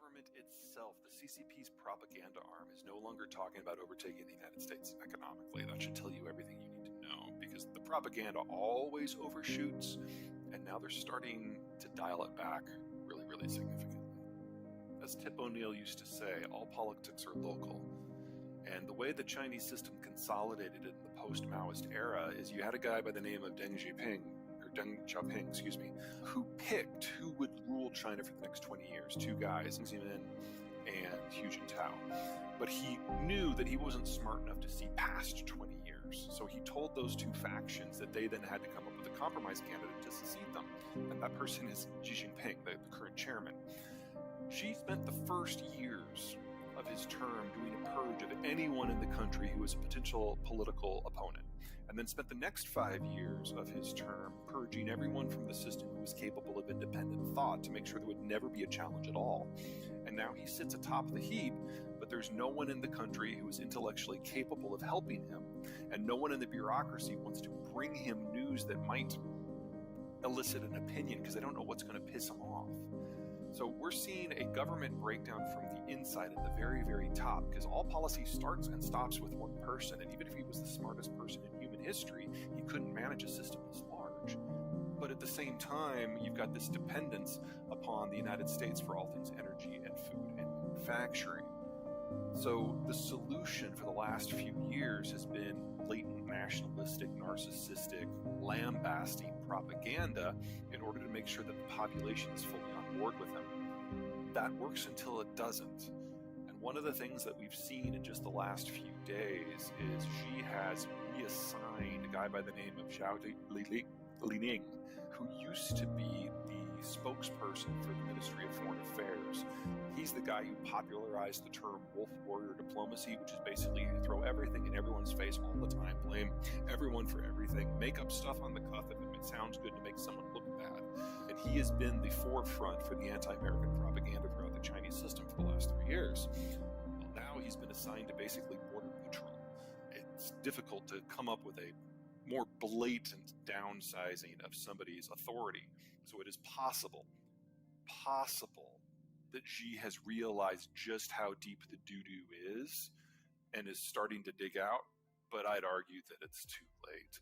government itself, the CCP's propaganda arm, is no longer talking about overtaking the United States economically. That should tell you everything you need to know, because the propaganda always overshoots, and now they're starting to dial it back really, really significantly. As Tip O'Neill used to say, all politics are local. And the way the Chinese system consolidated in the post-Maoist era is you had a guy by the name of Deng Xiaoping, who picked who would rule China for the next 20 years. Two guys, Jiang Zemin and Hu Jintao. But he knew that he wasn't smart enough to see past 20 years. So he told those two factions that they then had to come up with a compromise candidate to succeed them. And that person is Xi Jinping, the current chairman. Xi spent the first years of his term doing a purge of anyone in the country who was a potential political opponent, and then spent the next 5 years of his term purging everyone from the system who was capable of independent thought to make sure there would never be a challenge at all. And now he sits atop the heap, but there's no one in the country who is intellectually capable of helping him, and no one in the bureaucracy wants to bring him news that might elicit an opinion because they don't know what's going to piss him off. So we're seeing a government breakdown from the inside at the very, very top, because all policy starts and stops with one person. And even if he was the smartest person in human history, he couldn't manage a system this large. But at the same time, you've got this dependence upon the United States for all things energy and food and manufacturing. So the solution for the last few years has been blatant nationalistic, narcissistic, lambasting propaganda in order to make sure that the population is fully on board with them. That works until it doesn't. And one of the things that we've seen in just the last few days is Xi has reassigned a guy by the name of Zhao Lining, who used to be the spokesperson for the Ministry of Foreign Affairs. He's the guy who popularized the term wolf warrior diplomacy, which is basically you throw everything in everyone's face all the time, blame everyone for everything, make up stuff on the cuff if it sounds good to make someone look bad. And he has been the forefront for the anti-American propaganda throughout the Chinese system for the last 3 years. Well, now he's been assigned to basically border neutral. It's difficult to come up with a more blatant downsizing of somebody's authority. So it is possible that Xi has realized just how deep the doo-doo is and is starting to dig out, but I'd argue that it's too late.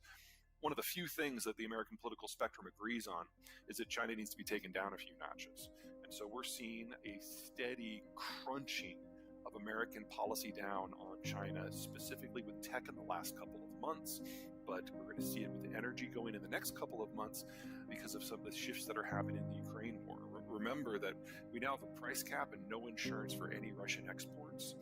One of the few things that the American political spectrum agrees on is that China needs to be taken down a few notches. And so we're seeing a steady crunching of American policy down on China, specifically with tech in the last couple of months, but we're going to see it with energy going in the next couple of months because of some of the shifts that are happening in the Ukraine war. Remember that we now have a price cap and no insurance for any Russian exports.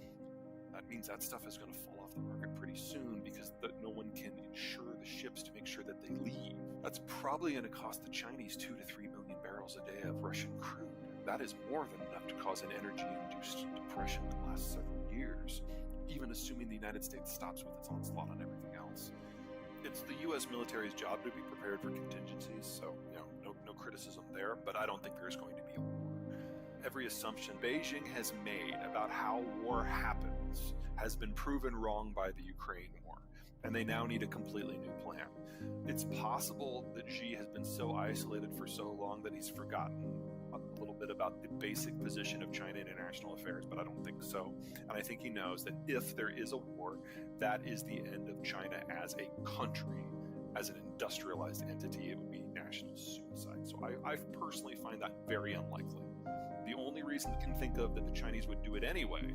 That means that stuff is going to fall off the market pretty soon because no one can insure the ships to make sure that they leave. That's probably going to cost the Chinese 2 to 3 million barrels a day of Russian crude. That is more than enough to cause an energy-induced depression that lasts several years, even assuming the United States stops with its onslaught on everything else. It's the U.S. military's job to be prepared for contingencies, so no criticism there, but I don't think there's going to be a war. Every assumption Beijing has made about how war happens has been proven wrong by the Ukraine war, and they now need a completely new plan. It's possible that Xi has been so isolated for so long that he's forgotten a little bit about the basic position of China in international affairs, but I don't think so. And I think he knows that if there is a war, that is the end of China as a country, as an industrialized entity. It would be national suicide. So I personally find that very unlikely. The only reason I can think of that the Chinese would do it anyway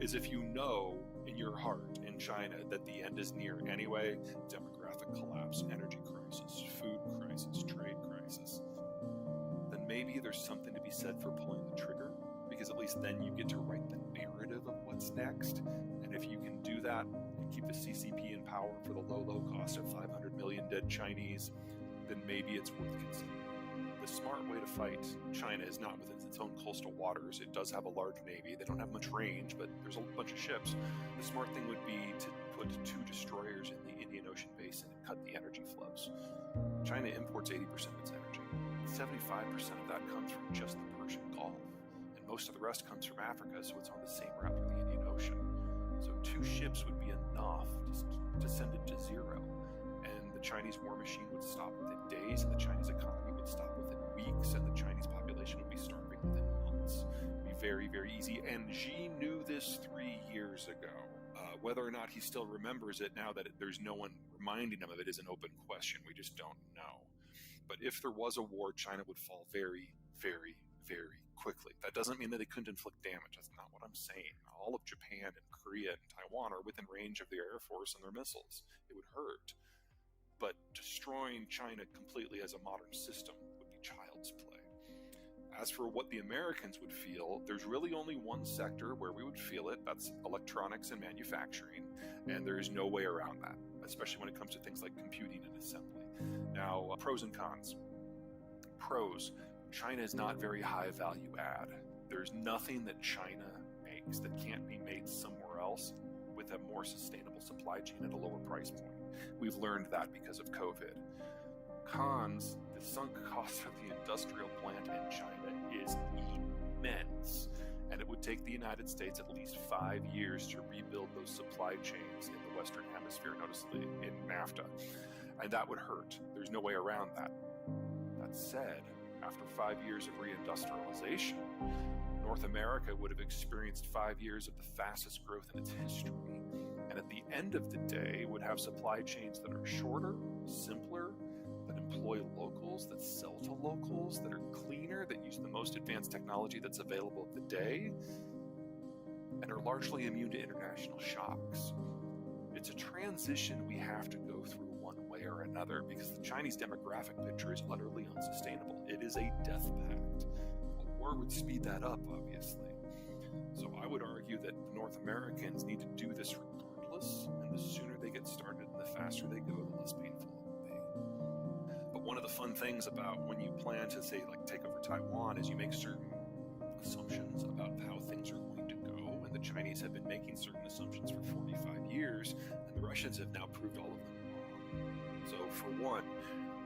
is if you know in your heart in China that the end is near anyway: demographic collapse, energy crisis, food crisis, trade crisis. Then maybe there's something to be said for pulling the trigger, because at least then you get to write the narrative of what's next. And if you can do that and keep the CCP in power for the low cost of 500 million dead Chinese, then maybe it's worth considering. The smart way to fight China is not within its own coastal waters. It does have a large navy. They don't have much range, but there's a bunch of ships. The smart thing would be to put 2 destroyers in the Indian Ocean basin and cut the energy flows. China imports 80% of its energy. 75% of that comes from just the Persian Gulf, and most of the rest comes from Africa, so it's on the same route with the Indian Ocean. So 2 ships would be enough to send it to zero, and the Chinese war machine would stop within days, and the Chinese economy would stop within weeks, and the Chinese population would be starving within months. It would be very, very easy. And Xi knew this 3 years ago. Whether or not he still remembers it now that there's no one reminding him of it is an open question. We just don't know. But if there was a war, China would fall very, very, very quickly. That doesn't mean that they couldn't inflict damage. That's not what I'm saying. All of Japan and Korea and Taiwan are within range of their Air Force and their missiles. It would hurt. But destroying China completely as a modern system would be child's play. As for what the Americans would feel, there's really only one sector where we would feel it. That's electronics and manufacturing. And there's no way around that, especially when it comes to things like computing and assembly. Now, pros and cons. Pros, China is not very high value add. There's nothing that China makes that can't be made somewhere else with a more sustainable supply chain at a lower price point. We've learned that because of COVID. Cons, the sunk cost of the industrial plant in China is immense, and it would take the United States at least 5 years to rebuild those supply chains in the Western Hemisphere, noticeably in NAFTA, and that would hurt. There's no way around that. That said, after 5 years of reindustrialization, North America would have experienced 5 years of the fastest growth in its history, and at the end of the day would have supply chains that are shorter, simpler, that employ locals, that sell to locals, that are cleaner, that use the most advanced technology that's available of the day, and are largely immune to international shocks. It's a transition we have to go through one way or another because the Chinese demographic picture is utterly unsustainable. It is a death pact. A war would speed that up, obviously. So I would argue that the North Americans need to do this regardless, and the sooner they get started and the faster they go, the less painful it will be. But one of the fun things about when you plan to, say, like take over Taiwan is you make certain assumptions about how things are going to go, and the Chinese have been making certain assumptions for 45 years, and the Russians have now proved all of them wrong. So for one,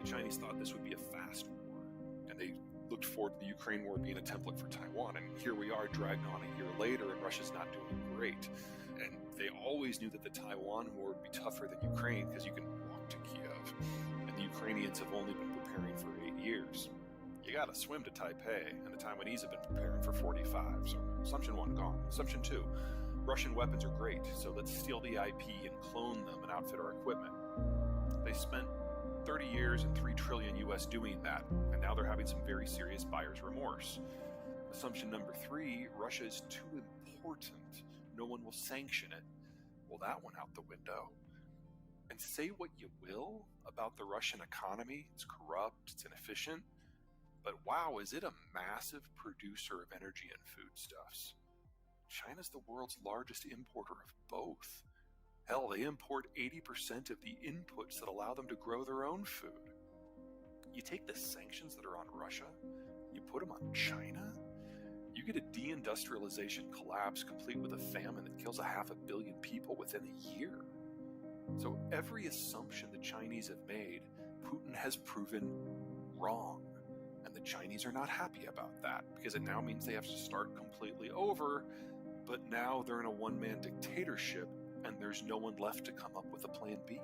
the Chinese thought this would be a fast war, and they looked forward to the Ukraine war being a template for Taiwan, and here we are dragged on a year later, and Russia's not doing great. And they always knew that the Taiwan war would be tougher than Ukraine because you can walk to Kiev, and the Ukrainians have only been preparing for 8 years. You gotta swim to Taipei, and the Taiwanese have been preparing for 45, so assumption 1 gone. Assumption 2, Russian weapons are great, so let's steal the IP and clone them and outfit our equipment. They spent 30 years and $3 trillion US doing that, and now they're having some very serious buyer's remorse. Assumption number 3, Russia is too important. No one will sanction it. Well, that went out the window. And say what you will about the Russian economy, it's corrupt, it's inefficient, but wow, is it a massive producer of energy and foodstuffs. China's the world's largest importer of both. Hell, they import 80% of the inputs that allow them to grow their own food. You take the sanctions that are on Russia, you put them on China, you get a deindustrialization collapse complete with a famine that kills 500 million people within a year. So every assumption the Chinese have made, Putin has proven wrong. And the Chinese are not happy about that because it now means they have to start completely over, but now they're in a one-man dictatorship and there's no one left to come up with a plan B.